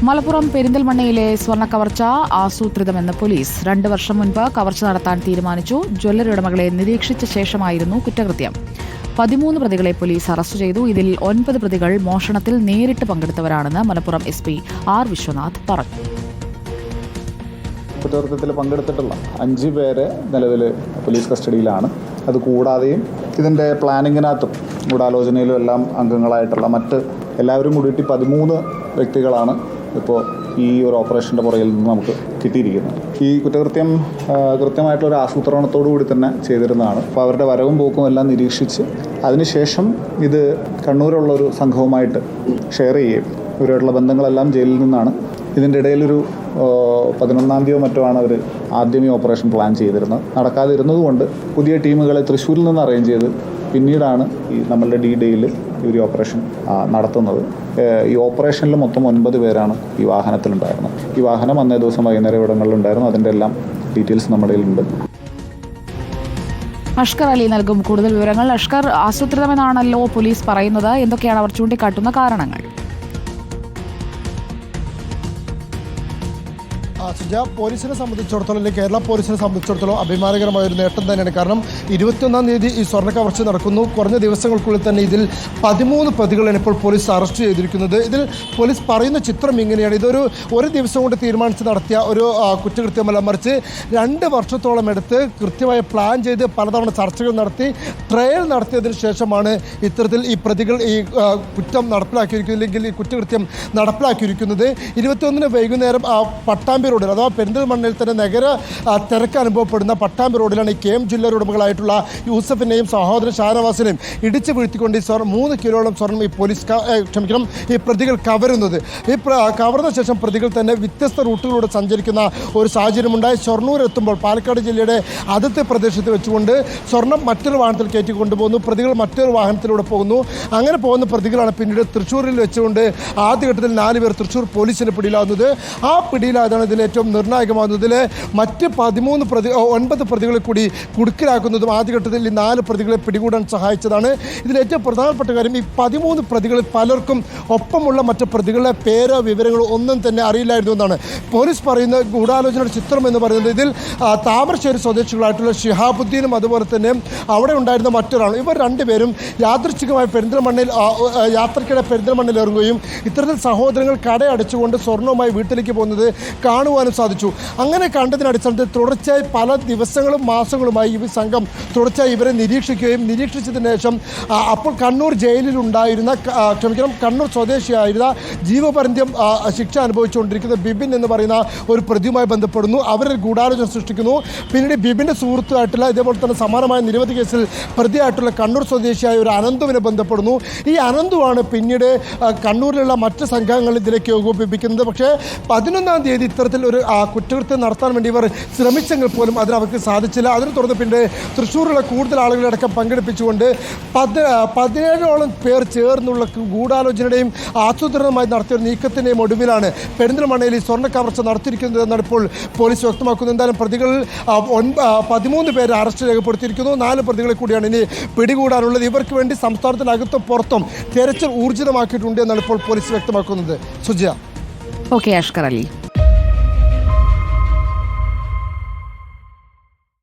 മലപ്പുറം പെരിന്തൽമണ്ണയിലെ സ്വർണ്ണ കവർച്ച ആസൂത്രിതമെന്ന് പോലീസ്. 2 വർഷം മുൻപ് കവർച്ച നടത്താൻ തീരുമാനിച്ചു. ജ്വല്ലറി ഉടമകളെ നിരീക്ഷിച്ച ശേഷമായിരുന്നു കുറ്റകൃത്യം. 13 പ്രതികളെ പോലീസ് അറസ്റ്റ് ചെയ്തു. ഇതിൽ 9 പ്രതികൾ മോഷണത്തിൽ നേരിട്ട് പങ്കെടുത്തവരാണെന്ന് മലപ്പുറം SP R വിശ്വനാഥ് പറഞ്ഞു. കുറ്റകൃത്യത്തിൽ പങ്കെടുത്തിട്ടുള്ള 5 പേരെ നിലവിൽ പോലീസ് കസ്റ്റഡിയിലാണ്. അതുകൂടാതെയും ഇതിൻ്റെ പ്ലാനിങ്ങിനകത്തും ഗൂഢാലോചനയിലും എല്ലാം അംഗങ്ങളായിട്ടുള്ള മറ്റ് എല്ലാവരും കൂടിയിട്ട് 13 വ്യക്തികളാണ് ഇപ്പോൾ ഈ ഒരു ഓപ്പറേഷൻ്റെ പുറകിൽ നിന്ന് നമുക്ക് കിട്ടിയിരിക്കുന്നത്. ഈ കുറ്റകൃത്യം കൃത്യമായിട്ടുള്ളൊരു ആസൂത്രണത്തോടു കൂടി തന്നെ ചെയ്തിരുന്നതാണ്. അപ്പോൾ അവരുടെ വരവും പോക്കും എല്ലാം നിരീക്ഷിച്ച് അതിനുശേഷം ഇത് കണ്ണൂരുള്ളൊരു സംഘവുമായിട്ട് ഷെയർ ചെയ്യുകയും ഇവരുമായിട്ടുള്ള ബന്ധങ്ങളെല്ലാം ജയിലിൽ നിന്നാണ്. ഇതിൻ്റെ ഇടയിലൊരു 11-ാം തീയതിയോ മറ്റോ ആണ് അവർ ആദ്യം ഈ ഓപ്പറേഷൻ പ്ലാൻ ചെയ്തിരുന്നത്. നടക്കാതിരുന്നതുകൊണ്ട് പുതിയ ടീമുകളെ തൃശ്ശൂരിൽ നിന്ന് അറേഞ്ച് ചെയ്ത് പിന്നീടാണ് ഈ നമ്മളുടെ D-Dayയിൽ ഈ ഓപ്പറേഷൻ നടത്തുന്നത്. ഈ ഓപ്പറേഷനിൽ മൊത്തം 9 പേരാണ് ഈ വാഹനത്തിലുണ്ടായിരുന്നത്. ഈ വാഹനം അന്നേ ദിവസം വൈകുന്നേരം ഇവിടങ്ങളിലുണ്ടായിരുന്നു. അതിൻ്റെ എല്ലാം ഡീറ്റെയിൽസ് നമ്മുടെ കയ്യിലുണ്ട്. അഷ്കർ അലി നൽകും കൂടുതൽ വിവരങ്ങൾ. അഷ്കർ, ആസൂത്രിതമെന്നാണല്ലോ പോലീസ് പറയുന്നത്. എന്തൊക്കെയാണ് അവർ ചൂണ്ടിക്കാട്ടുന്ന കാരണങ്ങൾ? പോലീസിനെ സംബന്ധിച്ചിടത്തോളം അല്ലെങ്കിൽ കേരള പോലീസിനെ സംബന്ധിച്ചിടത്തോളം അഭിമാനകരമായ ഒരു നേട്ടം തന്നെയാണ്. കാരണം 21-ാം തീയതി ഈ സ്വർണ്ണ കവർച്ച നടക്കുന്നു. കുറഞ്ഞ ദിവസങ്ങൾക്കുള്ളിൽ തന്നെ ഇതിൽ 13 പ്രതികളാണ് ഇപ്പോൾ പോലീസ് അറസ്റ്റ് ചെയ്തിരിക്കുന്നത്. ഇതിൽ പോലീസ് പറയുന്ന ചിത്രം ഇങ്ങനെയാണ്. ഒരു ദിവസം കൊണ്ട് തീരുമാനിച്ച് നടത്തിയ ഒരു കുറ്റകൃത്യമല്ല, മറിച്ച് 2 വർഷത്തോളം എടുത്ത് കൃത്യമായി പ്ലാൻ ചെയ്ത് പലതവണ ചർച്ചകൾ നടത്തി ട്രയൽ നടത്തിയതിനു ശേഷമാണ് ഇത്തരത്തിൽ ഈ പ്രതികൾ ഈ കുറ്റം നടപ്പിലാക്കിയിരിക്കുന്നത് അല്ലെങ്കിൽ ഈ കുറ്റകൃത്യം നടപ്പിലാക്കിയിരിക്കുന്നത്. 21-ന് വൈകുന്നേരം പട്ടാമ്പി റോഡിൽ അഥവാ പെരിന്തൽമണ്ണയിൽ തന്നെ നഗര തിരക്ക് അനുഭവപ്പെടുന്ന പട്ടാമ്പി റോഡിലാണ് ഈ KM ജ്വല്ലറി ഉടമകളായിട്ടുള്ള യൂസഫിനെയും സഹോദരൻ ഷാനവാസിനെയും ഇടിച്ചു വീഴ്ത്തിക്കൊണ്ട് 3 കിലോളം സ്വർണം ഈ പ്രതികൾ കവരുന്നത്. ഈ കവർന്ന ശേഷം പ്രതികൾ തന്നെ വ്യത്യസ്ത റൂട്ടുകളിലൂടെ സഞ്ചരിക്കുന്ന ഒരു സാഹചര്യമുണ്ടായി. ഷൊർണൂർ എത്തുമ്പോൾ പാലക്കാട് ജില്ലയുടെ അതിർത്തി പ്രദേശത്ത് വെച്ചുകൊണ്ട് സ്വർണം മറ്റൊരു വാഹനത്തിൽ കയറ്റി കൊണ്ടുപോകുന്നു. പ്രതികൾ മറ്റൊരു വാഹനത്തിലൂടെ പോകുന്നു. അങ്ങനെ പോകുന്ന പ്രതികളാണ് പിന്നീട് തൃശ്ശൂരിൽ വെച്ചുകൊണ്ട് ആദ്യഘട്ടത്തിൽ 4 പേർ തൃശ്ശൂർ പോലീസിൻ്റെ പിടിയിലാവുന്നത്. ആ പിടിയിലായതാണ് ഇതിൽ ഏറ്റവും നിർണായകമാകുന്നതിൽ മറ്റ് 9 പ്രതികളെ കൂടി കുടുക്കിലാക്കുന്നതും ആദ്യഘട്ടത്തിൽ ഈ 4 പ്രതികളെ പിടികൂടാൻ സഹായിച്ചതാണ്. ഇതിൽ ഏറ്റവും പ്രധാനപ്പെട്ട കാര്യം ഈ 13 പ്രതികളിൽ പലർക്കും ഒപ്പമുള്ള മറ്റ് പ്രതികളുടെ പേരോ വിവരങ്ങളോ ഒന്നും തന്നെ അറിയില്ലായിരുന്നു എന്നാണ് പോലീസ് പറയുന്ന ഗൂഢാലോചനയുടെ ചിത്രം എന്ന് പറയുന്നത്. ഇതിൽ താമരശ്ശേരി സ്വദേശികളായിട്ടുള്ള ഷിഹാബുദ്ദീനും അതുപോലെ തന്നെ അവിടെ ഉണ്ടായിരുന്ന മറ്റൊരാളും ഇവർ 2 പേരും യാദൃച്ഛികമായി യാത്രക്കിടെ പെരിന്തൽമണ്ണയിൽ ഇറങ്ങുകയും ഇത്തരത്തിൽ സഹോദരങ്ങൾ കടയടച്ചുകൊണ്ട് സ്വർണ്ണവുമായി വീട്ടിലേക്ക് പോകുന്നത് കാണുവാനും സാധിച്ചു. അങ്ങനെ കണ്ടതിന് അടിസ്ഥാനത്തിൽ തുടർച്ചയായി പല ദിവസങ്ങളും മാസങ്ങളുമായി ഈ സംഘം തുടർച്ചയായി ഇവരെ നിരീക്ഷിച്ചതിന് ശേഷം അപ്പോൾ കണ്ണൂർ ജയിലിലുണ്ടായിരുന്ന കണ്ണൂർ സ്വദേശിയായിരുന്ന ജീവപര്യന്തം ശിക്ഷ അനുഭവിച്ചുകൊണ്ടിരിക്കുന്ന ബിബിൻ എന്ന് പറയുന്ന ഒരു പ്രതിയുമായി ബന്ധപ്പെടുന്നു. അവരിൽ ഗൂഢാലോചന സൃഷ്ടിക്കുന്നു. പിന്നീട് ബിബിൻ്റെ സുഹൃത്തുമായിട്ടുള്ള ഇതേപോലെ തന്നെ സമാനമായ നിരവധി കേസിൽ പ്രതിയായിട്ടുള്ള കണ്ണൂർ സ്വദേശിയായ ഒരു അനന്തുവിനെ ബന്ധപ്പെടുന്നു. ഈ അനന്തുവാണ് പിന്നീട് കണ്ണൂരിലുള്ള മറ്റ് സംഘങ്ങൾ ഇതിലേക്ക് ഏകോപിപ്പിക്കുന്നത്. പക്ഷേ 11-ാം തീയതി ഇത്തരത്തിൽ ഒരു കുറ്റകൃത്യം നടത്താൻ വേണ്ടി ഇവർ ശ്രമിച്ചെങ്കിൽ പോലും അവർക്ക് സാധിച്ചില്ല. അതിനെ തുടർന്ന് പിന്നെ തൃശ്ശൂരിലുള്ള കൂടുതൽ ആളുകളടക്കം പങ്കെടുപ്പിച്ചുകൊണ്ട് 17ഓളം പേർ ചേർന്നുള്ള ഗൂഢാലോചനയുടെയും ആസൂത്രണമായി നടത്തിയ ഒരു നീക്കത്തിൻ്റെയും ഒടുവിലാണ് പെരിന്തൽമണ്ണയിൽ ഈ സ്വർണ്ണ കവർച്ച നടത്തിയിരിക്കുന്നത് എന്നാണ് ഇപ്പോൾ പോലീസ് വ്യക്തമാക്കുന്നത്. എന്തായാലും പ്രതികളിൽ 13 പേരെ അറസ്റ്റ് രേഖപ്പെടുത്തിയിരിക്കുന്നു. 4 പ്രതികളെ കൂടിയാണ് ഇനി പിടികൂടാനുള്ളത്. ഇവർക്ക് വേണ്ടി സംസ്ഥാനത്തിനകത്തും പുറത്തും തെരച്ചിൽ ഊർജിതമാക്കിയിട്ടുണ്ട് എന്നാണ് ഇപ്പോൾ പോലീസ് വ്യക്തമാക്കുന്നത്. സുജിയ. ഓക്കെ, അഷ്കർ അലി.